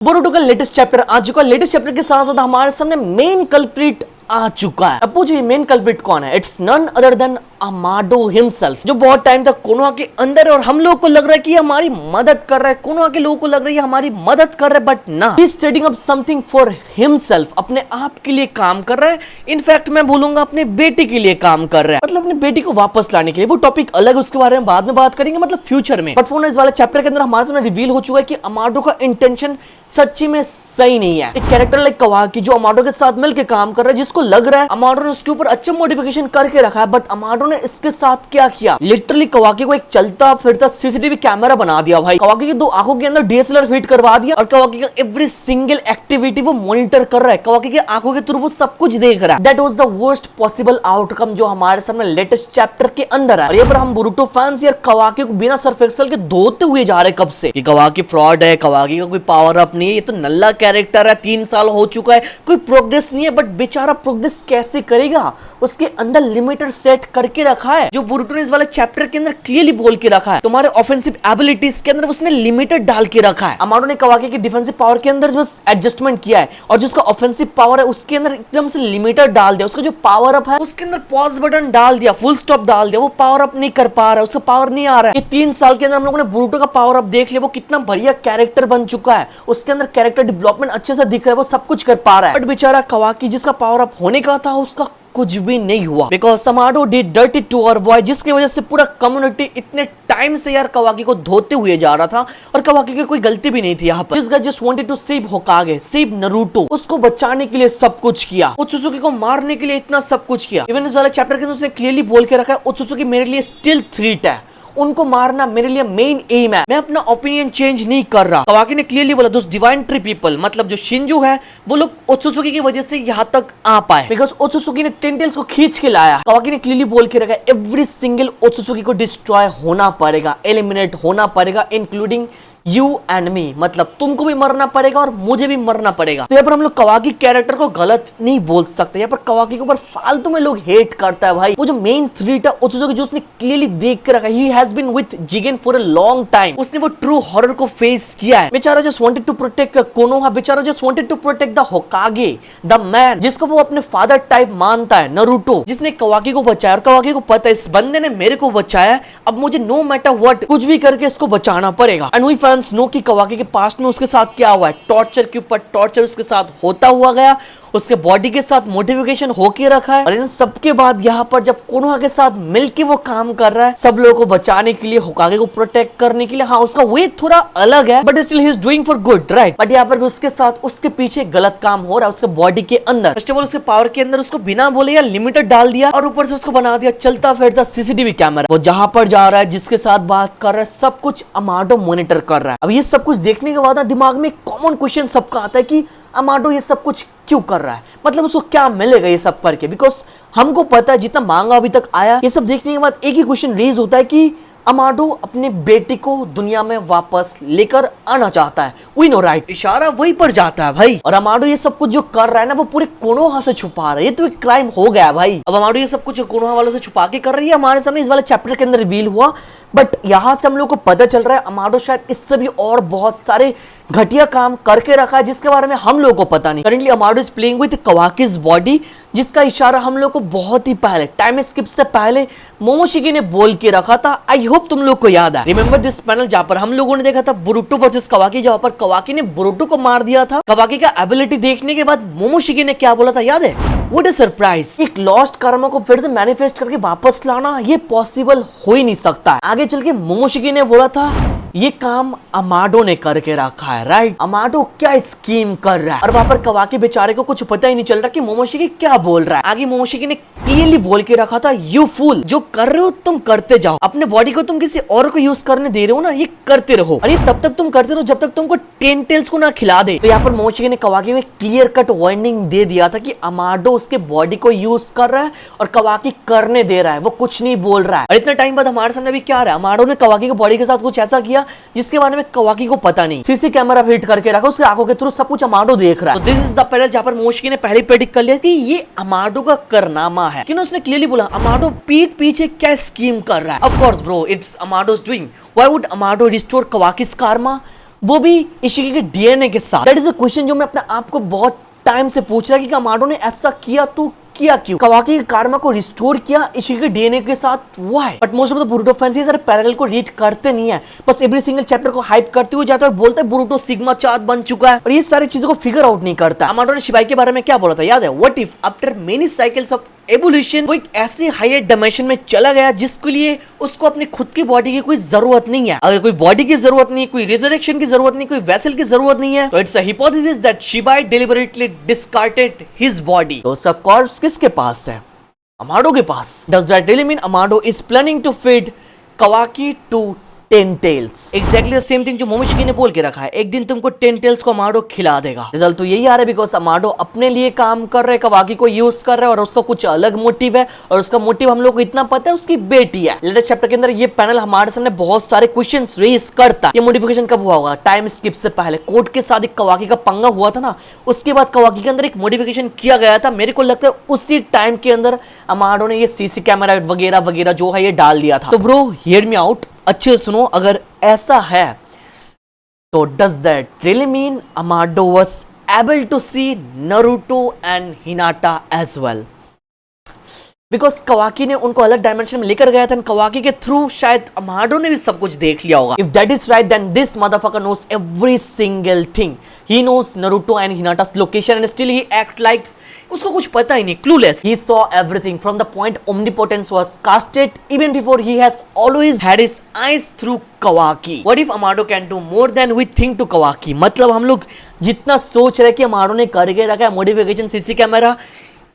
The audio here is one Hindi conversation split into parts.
बोरुटो का लेटेस्ट चैप्टर आ चुका है। लेटेस्ट चैप्टर के साथ साथ हमारे सामने मेन कल्प्रिट आ चुका है। अब पूछिए मेन कल्प्रिट कौन है? It's none other than Amado himself, जो बहुत टाइम तक कोनोहा के अंदर है और हम लोग को लग रहा है कि हमारी मदद कर रहा है। कोनोहा के लोगों को लग रहा है हमारी मदद कर रहा है, बट ना, he is setting up something for himself. अपने आप के लिए काम कर रहा है। इनफैक्ट मैं बोलूंगा अपने बेटे के लिए काम कर रहा है, मतलब अपनी बेटी को वापस लाने के लिए। वो टॉपिक अलग है, उसके बारे में बाद में बात करेंगे, मतलब फ्यूचर में। बट फोन इस वाले चैप्टर के अंदर हमारे सामने रिवील हो चुका है कि अमाडो का इंटेंशन सच्ची में सही नहीं है। एक कैरेक्टर लाइक कवाकी जो अमाडो के साथ मिलकर काम कर रहा है, जिसको लग रहा है अमाडो ने उसके ऊपर अच्छा मॉडिफिकेशन करके रखा है, बट अमाडो ने इसके साथ क्या किया? लिटरली कवाकी को एक चलता फिरता सीसीटीवी कैमरा बना दिया भाई। कवाकी की दो आंखों के अंदर डीएसएलआर फिट करवा दिया और कवाकी का एवरी सिंगल एक्टिविटी वो मॉनिटर कर रहा है। कवाकी की आंखों के थ्रू वो सब कुछ देख रहा है। That was the worst possible outcome जो हमारे सामने लेटेस्ट चैप्टर के अंदर है। और ये पर हम बोरुटो फैंस यार कवाकी को बिना सर्फ एक्सेल के धोते हुए जा रहे कब से कि कवाकी फ्रॉड है, कवाकी का कोई पावर अप नहीं है, ये तो नल्ला कैरेक्टर है, 3 साल हो चुका है, कोई प्रोग्रेस नहीं है। बट बेचारा प्रोग्रेस कैसे करेगा? उसके अंदर लिमिटर सेट करके रखा है, जो बोरुटो ने इस वाले चैप्टर के अंदर क्लियरली बोल के रखा है। तुम्हारे ऑफेंसिव एबिलिटीज के अंदर उसने लिमिटेड डाल के रखा है। अमाडो ने कवाकी की डिफेंसिव पावर के अंदर बस एडजस्टमेंट किया है और जिसका ऑफेंसिव पावर है उसके अंदर एकदम से लिमिटेड डाल दिया। उसका जो पावर अप है उसके अंदर पॉज बटन डाल दिया, फुल स्टॉप डाल दिया। वो पावर अप नहीं कर पा रहा है, उसका पावर नहीं आ रहा है। ये 3 साल के अंदर हम लोगों ने बोरुटो का पावर अप देख लिया, वो कितना बढ़िया कैरेक्टर बन चुका है। उसके अंदर कैरेक्टर डेवलपमेंट अच्छे से दिख रहा है, वो सब कुछ कर पा रहा है। बट बेचारा कवाकी जिसका पावर अप होने का था उसका कुछ भी नहीं हुआ, because Amado did dirty to our boy, जिसकी वजह से पूरा कम्युनिटी इतने टाइम से यार कवाकी को धोते हुए जा रहा था और कवाकी की कोई गलती भी नहीं थी यहाँ पर। This guy just wanted to save Hokage, save Naruto, उसको बचाने के लिए सब कुछ किया, ओत्सुजुकी को मारने के लिए इतना सब कुछ किया। इवन इस वाले चैप्टर के अंदर उसने क्लियरली बोल के रखा है ओत्सुजुकी मेरे लिए स्टिल थ्रेट है, उनको मारना मेरे लिए मेन एम है, मैं अपना ओपिनियन चेंज नहीं कर रहा। कवाकी ने क्लियरली बोला दोस डिवाइन ट्री पीपल, मतलब जो शिंजू है वो लोग ओत्सुजुकी की वजह से यहाँ तक आ पाए, बिकॉज ओत्सुजुकी ने टेंटेल्स को खींच के लाया। कवाकी ने क्लियरली बोल के रखा एवरी सिंगल ओत्सुजुकी को डिस्ट्रॉय होना पड़ेगा, एलिमिनेट होना पड़ेगा, इंक्लूडिंग यू एंड मी, मतलब तुमको भी मरना पड़ेगा और मुझे भी मरना पड़ेगा। तो यहाँ पर हम लोग कवाकी कैरेक्टर को गलत नहीं बोल सकते। यहाँ पर कवाकी के ऊपर फालतू में लोग हेट करता है भाई। वो जो मेन थ्रेट है ओत्सुजुकी, जो उसने क्लियरली देख के रखा, he has been with Jigen for a long time, उसने वो ट्रू हॉरर को फेस किया है। बेचारा just wanted to protect Konoha, बेचारा just wanted to protect the Hokage, the man जिसको वो अपने फादर टाइप मानता है, नारुतो, जिसने कवाकी को बचाया। और कवाकी को पता है इस बंदे ने मेरे को बचाया, अब मुझे नो मैटर व्हाट कुछ भी करके इसको बचाना पड़ेगा। एंड वी फैंस नो कि कवाकी के पास्ट में उसके साथ क्या हुआ है। टॉर्चर के ऊपर टॉर्चर उसके साथ होता हुआ गया, उसके बॉडी के साथ मॉडिफिकेशन होके रखा है। और इन सब के बाद यहाँ पर जब कोनोहा के साथ मिलके वो काम कर रहा है, सब लोगों को बचाने के लिए, होकागे को प्रोटेक्ट करने के लिए। हाँ, उसका वे थोड़ा अलग है, but still he is doing for good, right. But यहाँ पर भी उसके साथ उसके पीछे गलत काम हो रहा है, उसके बॉडी के अंदर। फर्स्ट ऑफ ऑल उसके पावर के अंदर उसको बिना बोले या लिमिटेड डाल दिया, और ऊपर से उसको बना दिया चलता फिरता सीसीटीवी कैमरा। वो जहां पर जा रहा है, जिसके साथ बात कर रहा है, सब कुछ अमाडो मॉनिटर कर रहा है। अब ये सब कुछ देखने के बाद दिमाग में कॉमन क्वेश्चन सबका आता है कि अमाडो ये सब कुछ क्यों कर रहा है, मतलब उसको क्या मिलेगा ये सब करके? बिकॉज हमको पता है जितना मांगा अभी तक आया, ये सब देखने के बाद एक ही क्वेश्चन रेज होता है कि अमाडो अपने बेटे को दुनिया में वापस लेकर आना चाहता है। वी नो राइट, इशारा वहीं पर जाता है भाई। और अमाडो ये सब कुछ जो कर रहा है ना, वो पूरे कोनोहा से छुपा रहा है। ये तो एक क्राइम हो गया भाई। अब अमाडो ये सब कुछ कोनोहा वालों से छुपा के कर रही है, हमारे सामने इस वाले चैप्टर के अंदर रिवील हुआ। बट यहाँ से हम लोग को पता चल रहा है अमाडो शायद इससे भी और बहुत सारे घटिया काम करके रखा है, जिसके बारे में हम लोगों को पता नहीं। Currently Amado is playing with Kawaki's body, जिसका इशारा हम लोग को बहुत ही पहले, टाइम स्किप से पहले मोमोशिकी ने बोल के रखा था। आई होप तुम लोग को याद है। रिमेंबर दिस पैनल जहां पर हम लोगों ने देखा था बोरुटो वर्सेस कवाकी, जहां पर कवाकी ने बोरुटो को मार दिया था। कवाकी का एबिलिटी देखने के बाद मोमोशिकी ने क्या बोला था याद है? व्हाट अ सरप्राइज, एक लॉस्ट कर्मा को फिर से मैनिफेस्ट करके वापस लाना, ये पॉसिबल हो ही नहीं सकता है। आगे चल के मोमोशिकी ने बोला था ये काम अमाडो ने करके रखा है, राइट। अमाडो क्या स्कीम कर रहा है, और वहां पर कवाकी बेचारे को कुछ पता ही नहीं चल रहा कि मोमोशिकी क्या बोल रहा है। आगे मोमोशिकी ने क्लियरली बोल के रखा था यू फूल, जो कर रहे हो तुम करते जाओ, अपने बॉडी को तुम किसी और को यूज करने दे रहे हो ना, ये करते रहो, और ये तब तक तुम करते रहो जब तक तुमको टेंटेल्स को ना खिला दे। तो यहाँ पर मोमोशिकी ने कवाकी को क्लियर कट वार्निंग दे दिया था कि अमाडो उसके बॉडी को यूज कर रहा है और कवाकी करने दे रहा है, वो कुछ नहीं बोल रहा है। और इतना टाइम बाद हमारे सामने भी क्या आ रहा है, अमाडो ने कवाकी की बॉडी के साथ कुछ ऐसा किया जिसके बारे में कवाकी को पता नहीं। सीसी कैमरा फिट करके रखा, उसके आंखों के थ्रू सब कुछ अमाडो देख रहा है। दिस इज द पैनल जहां पर मोमोशिकी ने पहले प्रेडिक्ट कर लिया कि ये अमाडो का करनामा है, क्योंकि उसने क्लियरली बोला अमाडो पीठ पीछे क्या स्कीम कर रहा है। Of course bro, it's Amado's doing. Why would Amado restore Kawaki's karma? वो भी इशिकी के डीएनए के साथ। दैट इज अ क्वेश्चन जो मैं अपने आप को बहुत टाइम से पूछ रहा कि अमाडो ने ऐसा किया तो किया क्यों? कवाकी के कारमा को रिस्टोर किया इशिकी के डीएनए के साथ, why? But most of the Boruto fans ये सारे पैरेलल को रीड करते नहीं है, बस एवरी सिंगल चैप्टर को हाइप करते हुए जाता है और बोलता है बोरुटो सिग्मा चार्ट बन चुका है, और ये सारी चीजों को फिगर आउट नहीं करता। अमाडो ने शिबाई के बारे में क्या बोला था याद है? What if after many cycles of evolution वो एक ऐसे हायर डायमेंशन में चला गया जिसके लिए उसको अपनी खुद की बॉडी की कोई जरूरत नहीं है। अगर कोई बॉडी की जरूरत नहीं है, कोई रिजरेक्शन की जरूरत नहीं, कोई वेसल की जरूरत नहीं है, तो it's a hypothesis that Shibai deliberately discarded his body. तो उसका कॉर्प्स किसके पास है? अमाडो के पास। Does that really mean Amado is planning to feed Kawaki to 10 tails? Exactly the same thing जो मोमोशिकी ने बोल के रखा है, एक दिन तुमको 10 टेल्स को अमाडो खिला देगा। रिजल्ट तो यही आ रहा है बिकॉज अमाडो अपने लिए काम कर रहे, कवाकी को यूज कर रहे हैं और उसका कुछ अलग मोटिव है, और उसका मोटिव हम लोग को इतना पता है, उसकी बेटी है। लेटेस्ट चैप्टर के अंदर ये पैनल हमारे सामने बहुत सारे क्वेश्चंस रेज करता है। ये मॉडिफिकेशन कब हुआ होगा? टाइम स्किप से पहले कोर्ट के साथ एक कवाकी का पंगा हुआ था ना, उसके बाद कवाकी के अंदर एक मॉडिफिकेशन किया गया था। मेरे को लगता है उसी टाइम के अंदर अमाडो ने ये सीसी कैमरा वगैरह वगैरह जो है ये डाल दिया था। तो ब्रो हियर मी आउट, अच्छे सुनो, अगर ऐसा है तो does that really mean Amado was able to see Naruto and Hinata as well? Because Kawaki ने उनको अलग डायमेंशन में लेकर गया था, कवाकी के थ्रू शायद अमाडो ने भी सब कुछ देख लिया होगा। If that is right then this motherfucker knows every single thing. He knows Naruto and Hinata's location and still he act like उसको कुछ पता ही नहीं, clueless. He saw everything from the point omnipotence was casted even before he has always had his eyes through Kawaki. What if Amado can do more than we think to Kawaki? मतलब हम लोग जितना सोच रहे कि अमाडो ने करके रखा है मॉडिफिकेशन, सीसी कैमरा,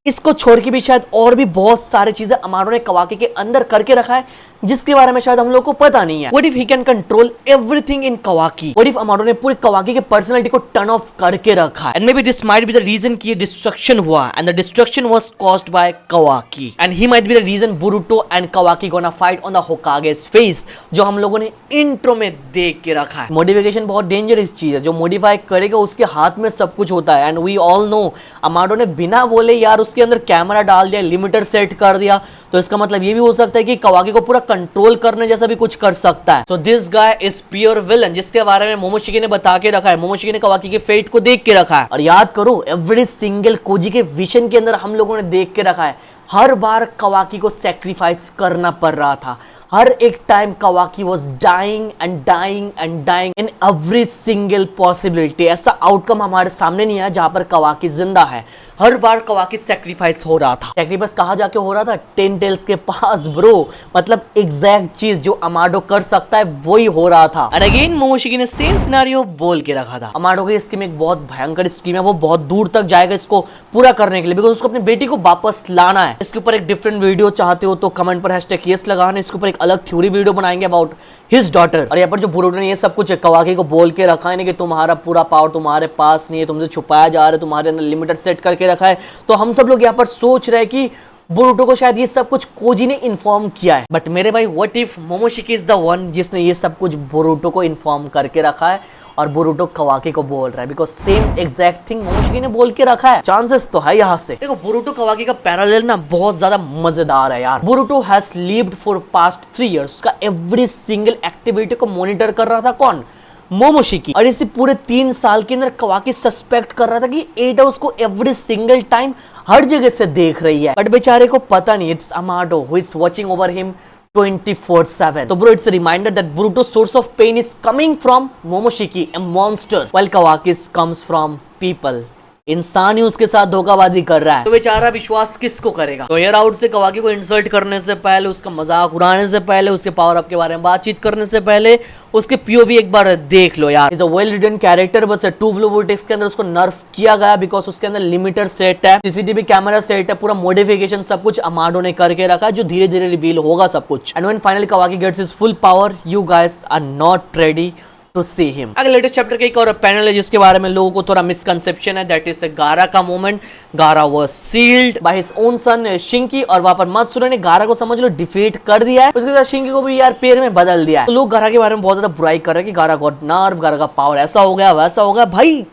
इसको छोड़ के भी शायद और भी बहुत सारी चीजें अमाडो ने कवाकी के अंदर करके रखा है जिसके बारे में शायद हम लोग को पता नहीं है। What if he can control everything in Kawaki? What if Amado ने पूरी कवाकी के पर्सनालिटी को टर्न ऑफ करके रखा है? And maybe this might be the reason कि डिस्ट्रक्शन हुआ, and the destruction was caused by Kawaki, and he might be the reason Boruto and Kawaki gonna fight on the Hokage's face, जो हम लोगों ने इंट्रो में देख के रखा है। मॉडिफिकेशन बहुत डेंजरस चीज है, जो मॉडिफाई करेगा उसके हाथ में सब कुछ होता है, and we all know Amado ने बिना बोले यार उसके अंदर कैमरा डाल दिया, लिमिटर सेट कर दिया, तो इसका मतलब ये भी हो सकता है कि कवाकी को पूरा कंट्रोल करने जैसा भी कुछ कर सकता है। So this guy is pure villain, जिसके बारे में मोमोशिकी ने बता के रखा है। मोमोशिकी ने कवाकी के फेट को देख के रखा है, और याद करो एवरी सिंगल कोजी के विजन के अंदर हम लोगों ने देख के रखा है, हर बार कवाकी को सैक्रिफाइस करना पड़ रहा था। हर एक time Kawaki was dying and dying and dying in every single possibility. ऐसा आउटकम हमारे सामने नहीं आया जहां पर कवाकी जिंदा है। हर बार कवाकी सैक्रिफाइस हो रहा था। सैक्रिफाइस कहाँ जाके हो रहा था? 10 टेल्स के पास ब्रो। मतलब एग्जैक्ट चीज जो अमाडो कर सकता है वही हो रहा था। एंड अगेन मोमोशिकी ने सेम सिनेरियो बोल के रखा था। अमाडो की स्कीम एक बहुत भयंकर स्कीम है, वो बहुत दूर तक जाएगा इसको पूरा करने के लिए, बिकॉज उसको अपनी बेटी को वापस लाना है। इसके ऊपर एक डिफरेंट वीडियो चाहते हो तो कमेंट पर हैशटैग यस लगाना। इसके ऊपर एक अलग थ्योरी वीडियो बनाएंगे अबाउट हिज डॉटर। और यहाँ पर जो बोरुटो ने ये सब कुछ कवाकी को बोल के रखा है ना कि तुम्हारा पूरा पावर तुम्हारे पास नहीं है, तुमसे छुपाया जा रहा है, तुम्हारे अंदर लिमिटर सेट करके रखा है, तो हम सब लोग यहाँ पर सोच रहे हैं कि बोरुटो को शायद ये सब कुछ कोजी ने इन्फॉर्म किया है। बट मेरे भाई what if Momoshiki is the one जिसने ये सब कुछ बोरुटो को इन्फॉर्म करके रखा है और बोरुटो कवाकी को बोल रहा है, because same exact thing Momoshiki ने बोल के रखा है। चांसेस तो है यहाँ से। देखो बोरुटो कवाकी का पैरेलल ना बहुत ज्यादा मजेदार है यार। Boruto has lived for past 3 years। उसका एवरी सिंगल एक्टिविटी को मॉनिटर कर रहा था कौन? मोमोशिकी। और इसी पूरे 3 साल के अंदर कवाकी सस्पेक्ट कर रहा था कि एडा उसको एवरी सिंगल टाइम हर जगह से देख रही है, बट बेचारे को पता नहीं it's Amado who is watching over him 24/7. So bro, it's a reminder that Boruto's source of pain is coming from Momoshiki, a monster, while Kawaki's comes from people. इंसान ही उसके साथ धोखाबाजी कर रहा है, तो बेचारा विश्वास किसको करेगा? तो एयर आउट से कवाकी को इंसल्ट करने से पहले, उसका मजाक उड़ाने से पहले, उसके पावर अप के बारे में बातचीत करने से पहले उसके पीओवी एक बार देख लो यार। Is a well written character, बस 2 ब्लू वोल्टेक्स के अंदर उसको नर्फ किया गया बिकॉज उसके अंदर लिमिटर सेट है, सीसीटीवी कैमरा सेट है, पूरा मॉडिफिकेशन सब कुछ अमाडो ने करके रखा है, जो धीरे धीरे रिवील होगा सब कुछ। And when finally Kawaki gets his full power, you guys are not ready to see him. अगर लेटेस्ट चैप्टर का एक और पैनल है जिसके बारे में लोगों को थोड़ा मिसकंसेप्शन है, दैट इज गारा का moment. Gaara was sealed by his own son Shinki, और वहां पर मत्सुरो ने गारा को समझ लो डिफीट कर दिया है, उसके साथ शिंकी को भी यार पैर में बदल दिया है। तो लोग गारा के बारे में बहुत ज्यादा बुराई कर रहे हैं कि गारा गॉट नर्व, गारा का पावर ऐसा हो गया वैसा हो गया। भाई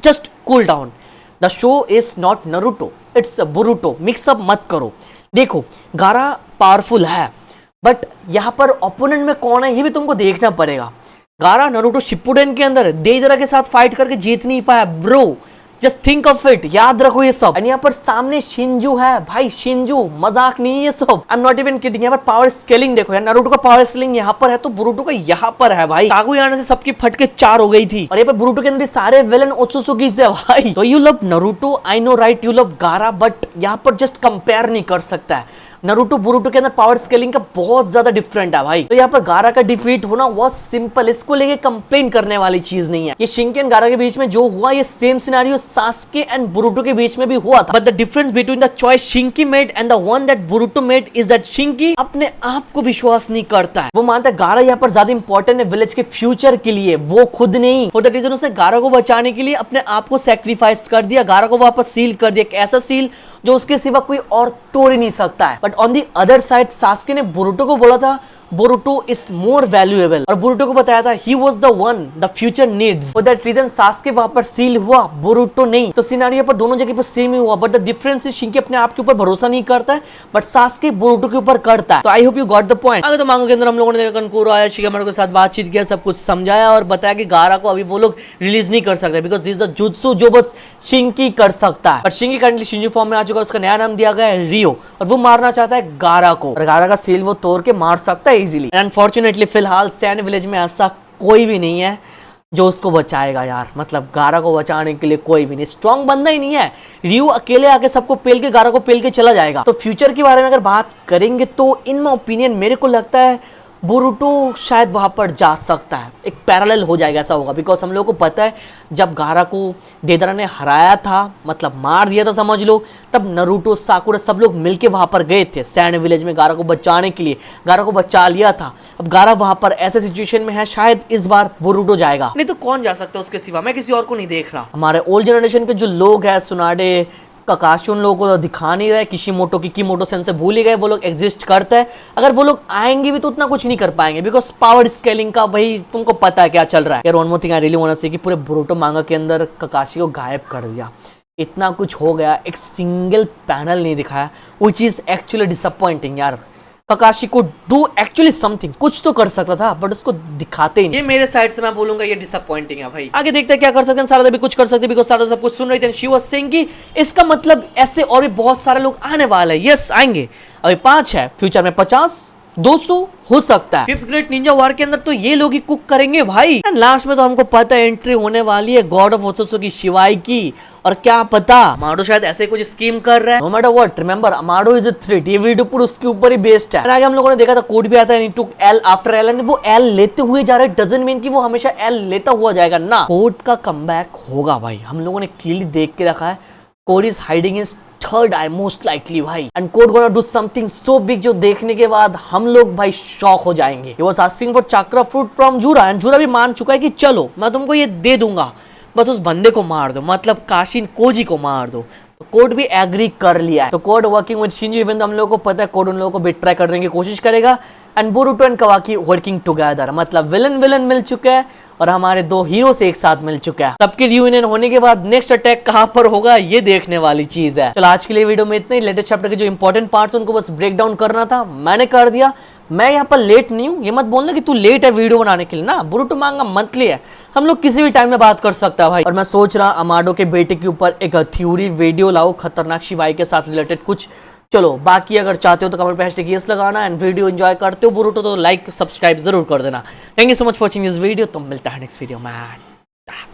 just cool down, the show is not Naruto, it's Boruto, mix up मत करो। देखो गारा पावरफुल है, बट यहाँ पर ओपोनेंट में कौन है ये भी तुमको देखना पड़ेगा। गारा नारुतो शिपुडेन के अंदर देइदरा के साथ फाइट करके जीत नहीं पाया bro, just think of it, याद रखो ये सब। एंड यहाँ पर सामने शिंजू है भाई, शिंजू मजाक नहीं है ये सब, I am not even kidding. यहाँ पर पावर स्केलिंग देखो यार, नारुतो का पावर स्केलिंग यहाँ पर है तो बोरुतो का यहाँ पर है भाई। कागुया से सबकी फटके 4 हो गई थी और यहाँ पर बोरुतो के अंदर सारे विलन ओत्सुसुकी से भाई। तो you love Naruto, I know right, you love गारा, बट यहाँ पर जस्ट कंपेयर नहीं कर सकता है। नारुतो बोरुतो के अंदर पावर स्केलिंग का बहुत ज्यादा डिफरेंट है भाई। तो यहाँ पर गारा का डिफीट होना बहुत सिंपल, इसको लेके कंप्लेन करने वाली चीज नहीं है। ये शिंकी एंड गारा के बीच में जो हुआ ये same scenario Sasuke and Boruto के बीच में भी हुआ था, but the difference between the choice Shinki made and the one that Boruto made is that Shinki अपने आप को विश्वास नहीं करता है। वो मानता है गारा यहाँ पर ज्यादा इंपॉर्टेंट है विलेज के फ्यूचर के लिए, वो खुद नहीं। फॉर दैट रीजन उसने गारा को बचाने के लिए अपने आप को सैक्रिफाइस कर दिया, गारा को वापस सील कर दिया, एक ऐसा सील जो उसके सिवा कोई और तोड़ ही नहीं सकता है। But on the other side Sasuke ने बोरुतो को बोला था बोरुतो इज मोर वैल्यूएबल, और बोरुतो को बताया था ही was the one the future needs. For that reason Sasuke वहां पर सील हुआ, बोरुतो नहीं। तो सिनेरियो पर दोनों जगह पर सेम ही हुआ, बट द डिफरेंस इज शिंकी अपने आप के ऊपर भरोसा नहीं करता है, बट सास्के बोरुतो के ऊपर करता है। तो I hope you got the point. आगे तो मांगो के अंदर हम लोगों ने कनकुरो आया, शिगामारू के साथ बातचीत किया, सब कुछ समझाया और बताया कि गारा को अभी वो लोग रिलीज नहीं कर सकते because this is the jutsu जो बस शिंकी कर सकता है। बट शिंकी करंटली शिंजू फॉर्म में आ चुका है, उसका नया नाम दिया गया है रियो, और वो मारना चाहता है गारा को, और गारा का सील वो तोड़ के मार सकता है इजीली। अनफॉर्चुनेटली फिलहाल सैंड विलेज में ऐसा कोई भी नहीं है जो उसको बचाएगा यार, मतलब गारा को बचाने के लिए कोई भी नहीं, स्ट्रॉन्ग बंदा ही नहीं है। रियो अकेले आके सबको पेल के गारा को पेल के चला जाएगा। तो फ्यूचर के बारे में अगर बात करेंगे तो इन माय ओपिनियन मेरे को लगता है बोरुतो शायद वहां पर जा सकता है, एक पैरेलल हो जाएगा, ऐसा होगा बिकॉज हम लोग को पता है जब गारा को देदरा ने हराया था, मतलब मार दिया था समझ लो, तब नारुतो साकुरा सब लोग मिलके वहां पर गए थे सैंड विलेज में गारा को बचाने के लिए, गारा को बचा लिया था। अब गारा वहां पर ऐसे सिचुएशन में है, शायद इस बार बोरुतो जाएगा, नहीं तो कौन जा सकता है उसके सिवा, मैं किसी और को नहीं देख रहा। हमारे ओल्ड जनरेशन के जो लोग हैं, सुनाडे काकाशी, उन लोगों को तो दिखा नहीं रहे, किशिमोटो किकीमोटो सेंसे भूल ही गए, वो लोग एग्जिस्ट करते हैं। अगर वो लोग आएंगे भी तो उतना कुछ नहीं कर पाएंगे बिकॉज पावर स्केलिंग का भाई तुमको पता है क्या चल रहा है। यार one more thing I really want to say कि पूरे बोरुतो मांगा के अंदर काकाशी को गायब कर दिया, इतना कुछ हो गया, एक सिंगल पैनल नहीं दिखाया, व्हिच इज एक्चुअली डिसअपॉइंटिंग यार। काकाशी को डू एक्चुअली समथिंग, कुछ तो कर सकता था बट उसको दिखाते ही नहीं। ये मेरे साइड से मैं बोलूंगा ये डिसअपॉइंटिंग है भाई। आगे देखते हैं क्या कर सकते हैं। सारा भी कुछ कर सकते बिकॉज सारा सब कुछ सुन रही थी, शी वाज सेइंग कि इसका मतलब ऐसे और भी बहुत सारे लोग आने वाले हैं। यस आएंगे, अभी 5 है, फ्यूचर में 50 200 हो सकता है। 5th ग्रेट निंजा वार के अंदर तो ये लोग ही कुक करेंगे भाई। एंड लास्ट में तो हमको पता है एंट्री होने वाली है गॉड ऑफ ओत्सुसुकी शिवाई की, और क्या पता अमाडो शायद ऐसे कुछ स्कीम कर रहा है। No matter what, remember Amado is a threat, ये वीडियो पूरा उसके ऊपर ही बेस्ड है। आगे हम लोगों ने देखा था कोड भी आता है, टुक एल आफ्टर एल, वो एल लेते हुए जा रहा है, डजंट मीन कि वो हमेशा एल लेता हुआ जाएगा ना। कोड का कमबैक होगा भाई, हम लोगों ने क्लियरली देख के रखा है, Code is hiding in third eye most likely भाई, and Code gonna do something so big जो देखने के बाद हम लोग भाई शॉक हो जाएंगे। He was asking for chakra fruit from Jura, and Jura भी मान चुका है कि चलो मैं तुमको ये दे दूंगा, बस उस बंदे को मार दो, मतलब काशिन कोजी को मार दो। तो कोड भी एग्री कर लिया है। तो कोड वर्किंग विद शिंजू, इवन तो हम लोगों को पता है कोड उन लोगों को बिट्राई करने की कोशिश करेगा, and Boruto and कावाकी working together, मतलब विलन मिल चुका है और हमारे 2 हीरो से एक साथ मिल चुका है। सबके रियूनियन होने के बाद नेक्स्ट अटैक कहां पर होगा ये देखने वाली चीज है। चलो आज के लिए वीडियो में इतना ही। लेटेस्ट चैप्टर के जो इंपॉर्टेंट पार्ट्स उनको बस ब्रेक डाउन करना था, मैंने कर दिया। मैं यहाँ पर लेट नहीं हूँ, ये मत बोलना कि तू लेट है वीडियो बनाने के लिए ना, बोरुतो मांगा मंथली है, हम लोग किसी भी टाइम में बात कर सकता है भाई। और मैं सोच रहा अमाडो के बेटे के ऊपर एक थ्योरी वीडियो लाओ, खतरनाक शिवाई के साथ रिलेटेड कुछ। चलो बाकी अगर चाहते हो तो कमेंट पे हैशटैग यस लगाना, एंड वीडियो एंजॉय करते हो बोरुतो तो लाइक सब्सक्राइब जरूर कर देना। Thank you so much for watching this video, तो मिलता है नेक्स्ट वीडियो में।